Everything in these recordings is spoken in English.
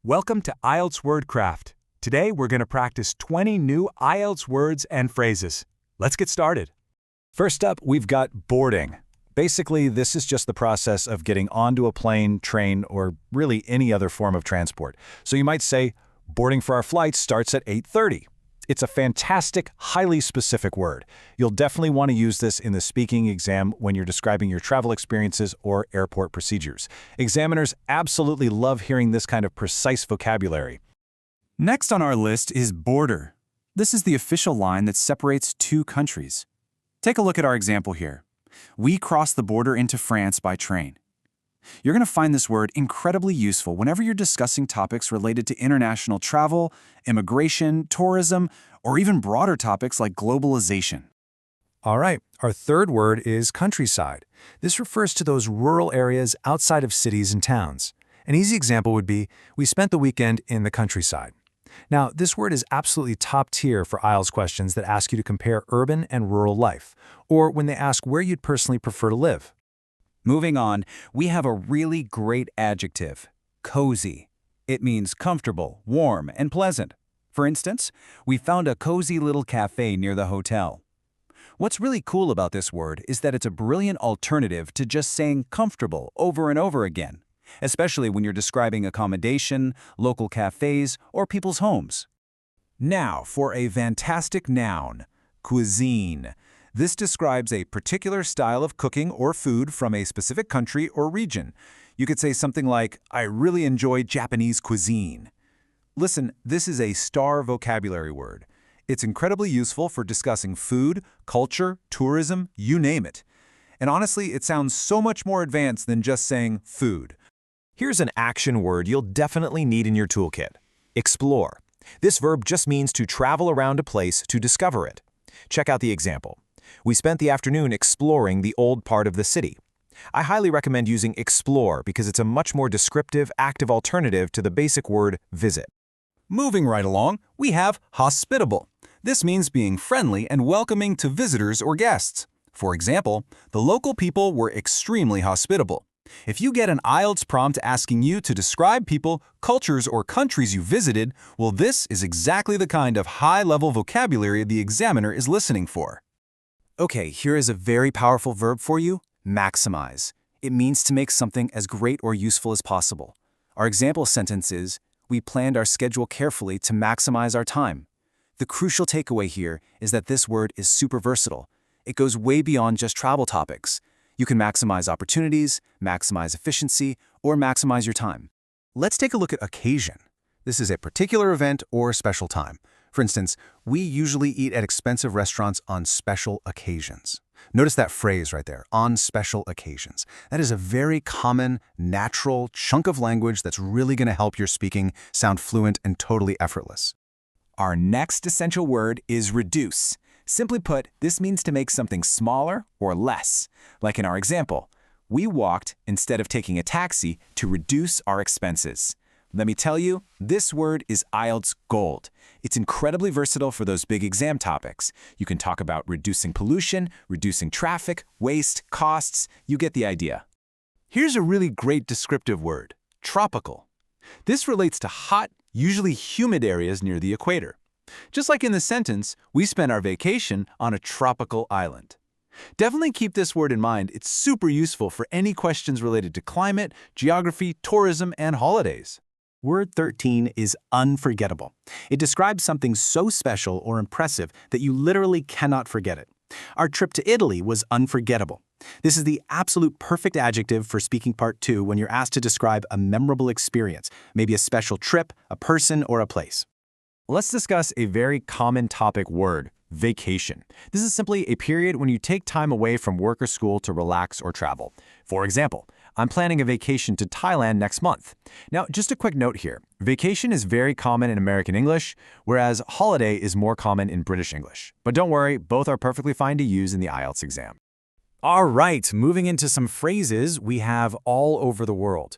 Welcome to IELTS Wordcraft. Today we're going to practice 20 new IELTS words and phrases. Let's get started. First up, we've got boarding. Basically, this is just the process of getting onto a plane, train, or really any other form of transport. So you might say, boarding for our flight starts at 8:30. It's a fantastic, highly specific word. You'll definitely want to use this in the speaking exam when you're describing your travel experiences or airport procedures. Examiners absolutely love hearing this kind of precise vocabulary. Next on our list is border. This is the official line that separates two countries. Take a look at our example here. We cross the border into France by train. You're going to find this word incredibly useful whenever you're discussing topics related to international travel, immigration, tourism, or even broader topics like globalization. All right, our third word is countryside. This refers to those rural areas outside of cities and towns. An easy example would be, we spent the weekend in the countryside. Now, this word is absolutely top tier for IELTS questions that ask you to compare urban and rural life, or when they ask where you'd personally prefer to live. Moving on, we have a really great adjective, cozy. It means comfortable, warm, and pleasant. For instance, we found a cozy little cafe near the hotel. What's really cool about this word is that it's a brilliant alternative to just saying comfortable over and over again, especially when you're describing accommodation, local cafes, or people's homes. Now for a fantastic noun, cuisine. This describes a particular style of cooking or food from a specific country or region. You could say something like, I really enjoy Japanese cuisine. Listen, this is a star vocabulary word. It's incredibly useful for discussing food, culture, tourism, you name it. And honestly, it sounds so much more advanced than just saying food. Here's an action word you'll definitely need in your toolkit. Explore. This verb just means to travel around a place to discover it. Check out the example. We spent the afternoon exploring the old part of the city. I highly recommend using explore because it's a much more descriptive, active alternative to the basic word visit. Moving right along, we have hospitable. This means being friendly and welcoming to visitors or guests. For example, the local people were extremely hospitable. If you get an IELTS prompt asking you to describe people, cultures, or countries you visited, well, this is exactly the kind of high-level vocabulary the examiner is listening for. Okay, here is a very powerful verb for you, maximize. It means to make something as great or useful as possible. Our example sentence is, we planned our schedule carefully to maximize our time. The crucial takeaway here is that this word is super versatile. It goes way beyond just travel topics. You can maximize opportunities, maximize efficiency, or maximize your time. Let's take a look at occasion. This is a particular event or special time. For instance, we usually eat at expensive restaurants on special occasions. Notice that phrase right there, on special occasions. That is a very common, natural chunk of language that's really going to help your speaking sound fluent and totally effortless. Our next essential word is reduce. Simply put, this means to make something smaller or less. Like in our example, we walked instead of taking a taxi to reduce our expenses. Let me tell you, this word is IELTS gold. It's incredibly versatile for those big exam topics. You can talk about reducing pollution, reducing traffic, waste, costs. You get the idea. Here's a really great descriptive word, tropical. This relates to hot, usually humid areas near the equator. Just like in the sentence, we spent our vacation on a tropical island. Definitely keep this word in mind. It's super useful for any questions related to climate, geography, tourism, and holidays. Word 13 is unforgettable. It describes something so special or impressive that you literally cannot forget it. Our trip to Italy was unforgettable. This is the absolute perfect adjective for speaking part 2 when you're asked to describe a memorable experience, maybe a special trip, a person, or a place. Let's discuss a very common topic word, vacation. This is simply a period when you take time away from work or school to relax or travel. For example, I'm planning a vacation to Thailand next month. Now, just a quick note here. Vacation is very common in American English, whereas holiday is more common in British English. But don't worry, both are perfectly fine to use in the IELTS exam. All right, moving into some phrases, we have all over the world.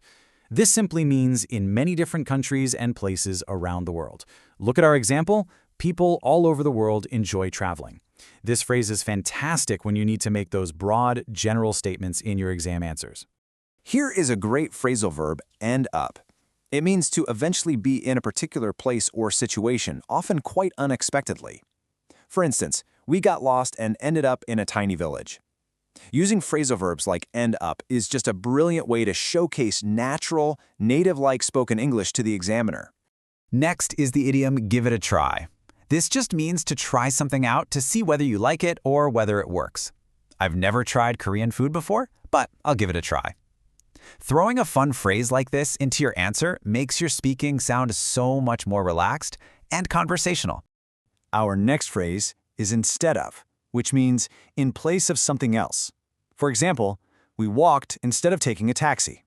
This simply means in many different countries and places around the world. Look at our example. People all over the world enjoy traveling. This phrase is fantastic when you need to make those broad, general statements in your exam answers. Here is a great phrasal verb, end up. It means to eventually be in a particular place or situation, often quite unexpectedly. For instance, we got lost and ended up in a tiny village. Using phrasal verbs like end up is just a brilliant way to showcase natural, native-like spoken English to the examiner. Next is the idiom give it a try. This just means to try something out to see whether you like it or whether it works. I've never tried Korean food before, but I'll give it a try. Throwing a fun phrase like this into your answer makes your speaking sound so much more relaxed and conversational. Our next phrase is instead of, which means in place of something else. For example, we walked instead of taking a taxi.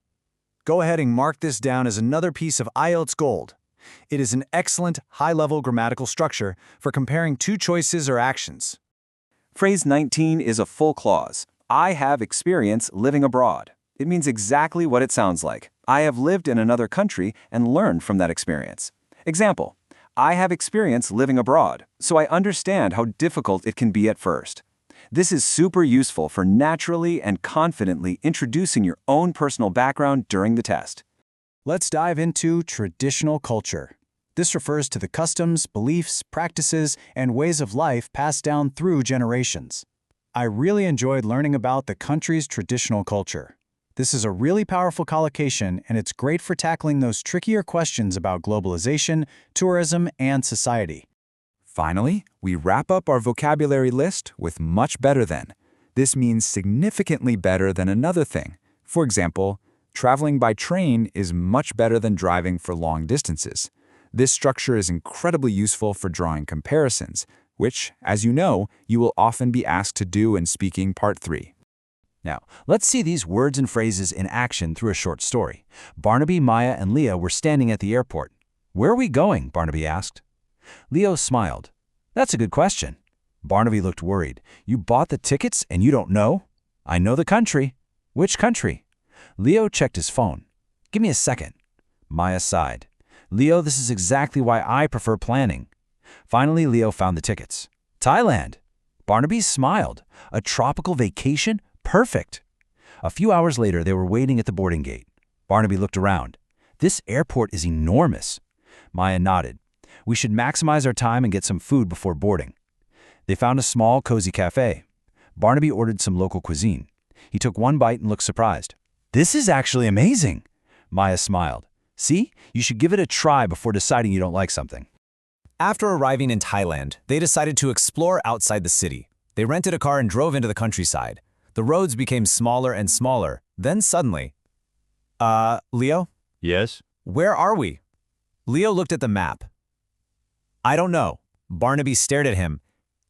Go ahead and mark this down as another piece of IELTS gold. It is an excellent, high-level grammatical structure for comparing two choices or actions. Phrase 19 is a full clause. I have experience living abroad. It means exactly what it sounds like. I have lived in another country and learned from that experience. Example, I have experience living abroad, so I understand how difficult it can be at first. This is super useful for naturally and confidently introducing your own personal background during the test. Let's dive into traditional culture. This refers to the customs, beliefs, practices, and ways of life passed down through generations. I really enjoyed learning about the country's traditional culture. This is a really powerful collocation, and it's great for tackling those trickier questions about globalization, tourism, and society. Finally, we wrap up our vocabulary list with much better than. This means significantly better than another thing. For example, traveling by train is much better than driving for long distances. This structure is incredibly useful for drawing comparisons, which, as you know, you will often be asked to do in Speaking Part 3. Now, let's see these words and phrases in action through a short story. Barnaby, Maya, and Leah were standing at the airport. "Where are we going?" Barnaby asked. Leo smiled. "That's a good question." Barnaby looked worried. "You bought the tickets and you don't know?" "I know the country." "Which country?" Leo checked his phone. "Give me a second." Maya sighed. "Leo, this is exactly why I prefer planning." Finally, Leo found the tickets. "Thailand." Barnaby smiled. "A tropical vacation? Perfect." A few hours later, they were waiting at the boarding gate. Barnaby looked around. "This airport is enormous." Maya nodded. "We should maximize our time and get some food before boarding." They found a small, cozy cafe. Barnaby ordered some local cuisine. He took one bite and looked surprised. "This is actually amazing." Maya smiled. "See, you should give it a try before deciding you don't like something." After arriving in Thailand, they decided to explore outside the city. They rented a car and drove into the countryside. The roads became smaller and smaller. Then suddenly, Leo? Yes? Where are we? Leo looked at the map. "I don't know." Barnaby stared at him.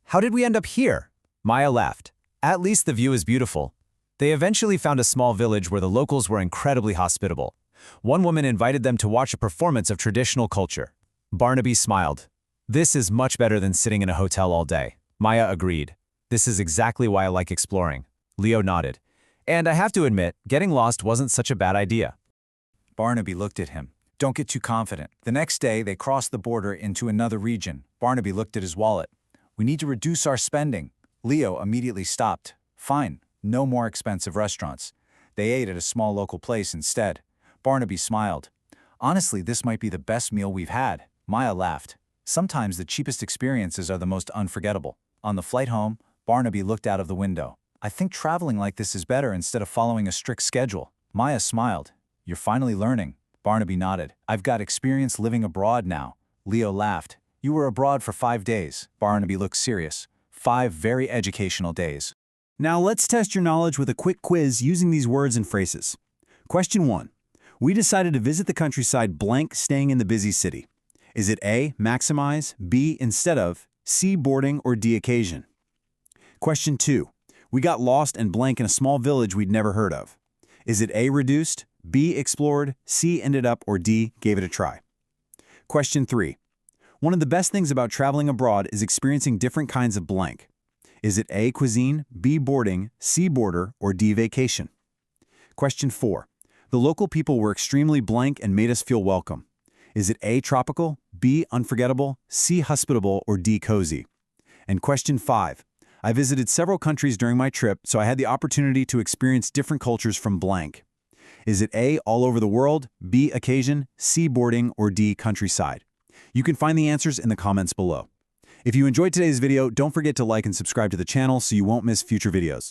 "How did we end up here?" Maya laughed. "At least the view is beautiful." They eventually found a small village where the locals were incredibly hospitable. One woman invited them to watch a performance of traditional culture. Barnaby smiled. "This is much better than sitting in a hotel all day." Maya agreed. "This is exactly why I like exploring." Leo nodded. "And I have to admit, getting lost wasn't such a bad idea." Barnaby looked at him. "Don't get too confident." The next day, they crossed the border into another region. Barnaby looked at his wallet. "We need to reduce our spending." Leo immediately stopped. "Fine, no more expensive restaurants." They ate at a small local place instead. Barnaby smiled. "Honestly, this might be the best meal we've had." Maya laughed. "Sometimes the cheapest experiences are the most unforgettable." On the flight home, Barnaby looked out of the window. "I think traveling like this is better instead of following a strict schedule." Maya smiled. "You're finally learning." Barnaby nodded. "I've got experience living abroad now." Leo laughed. "You were abroad for 5 days." Barnaby looked serious. 5 very educational days. Now let's test your knowledge with a quick quiz using these words and phrases. Question 1. We decided to visit the countryside blank staying in the busy city. Is it A, maximize, B, instead of, C, boarding, or D, occasion? Question 2. We got lost and blank in a small village we'd never heard of. Is it A, reduced, B, explored, C, ended up, or D, gave it a try? Question 3. One of the best things about traveling abroad is experiencing different kinds of blank. Is it A, cuisine, B, boarding, C, border, or D, vacation? Question 4. The local people were extremely blank and made us feel welcome. Is it A, tropical, B, unforgettable, C, hospitable, or D, cozy? And question 5. I visited several countries during my trip, so I had the opportunity to experience different cultures from blank. Is it A, all over the world, B, occasion, C, boarding, or D, countryside? You can find the answers in the comments below. If you enjoyed today's video, don't forget to like and subscribe to the channel so you won't miss future videos.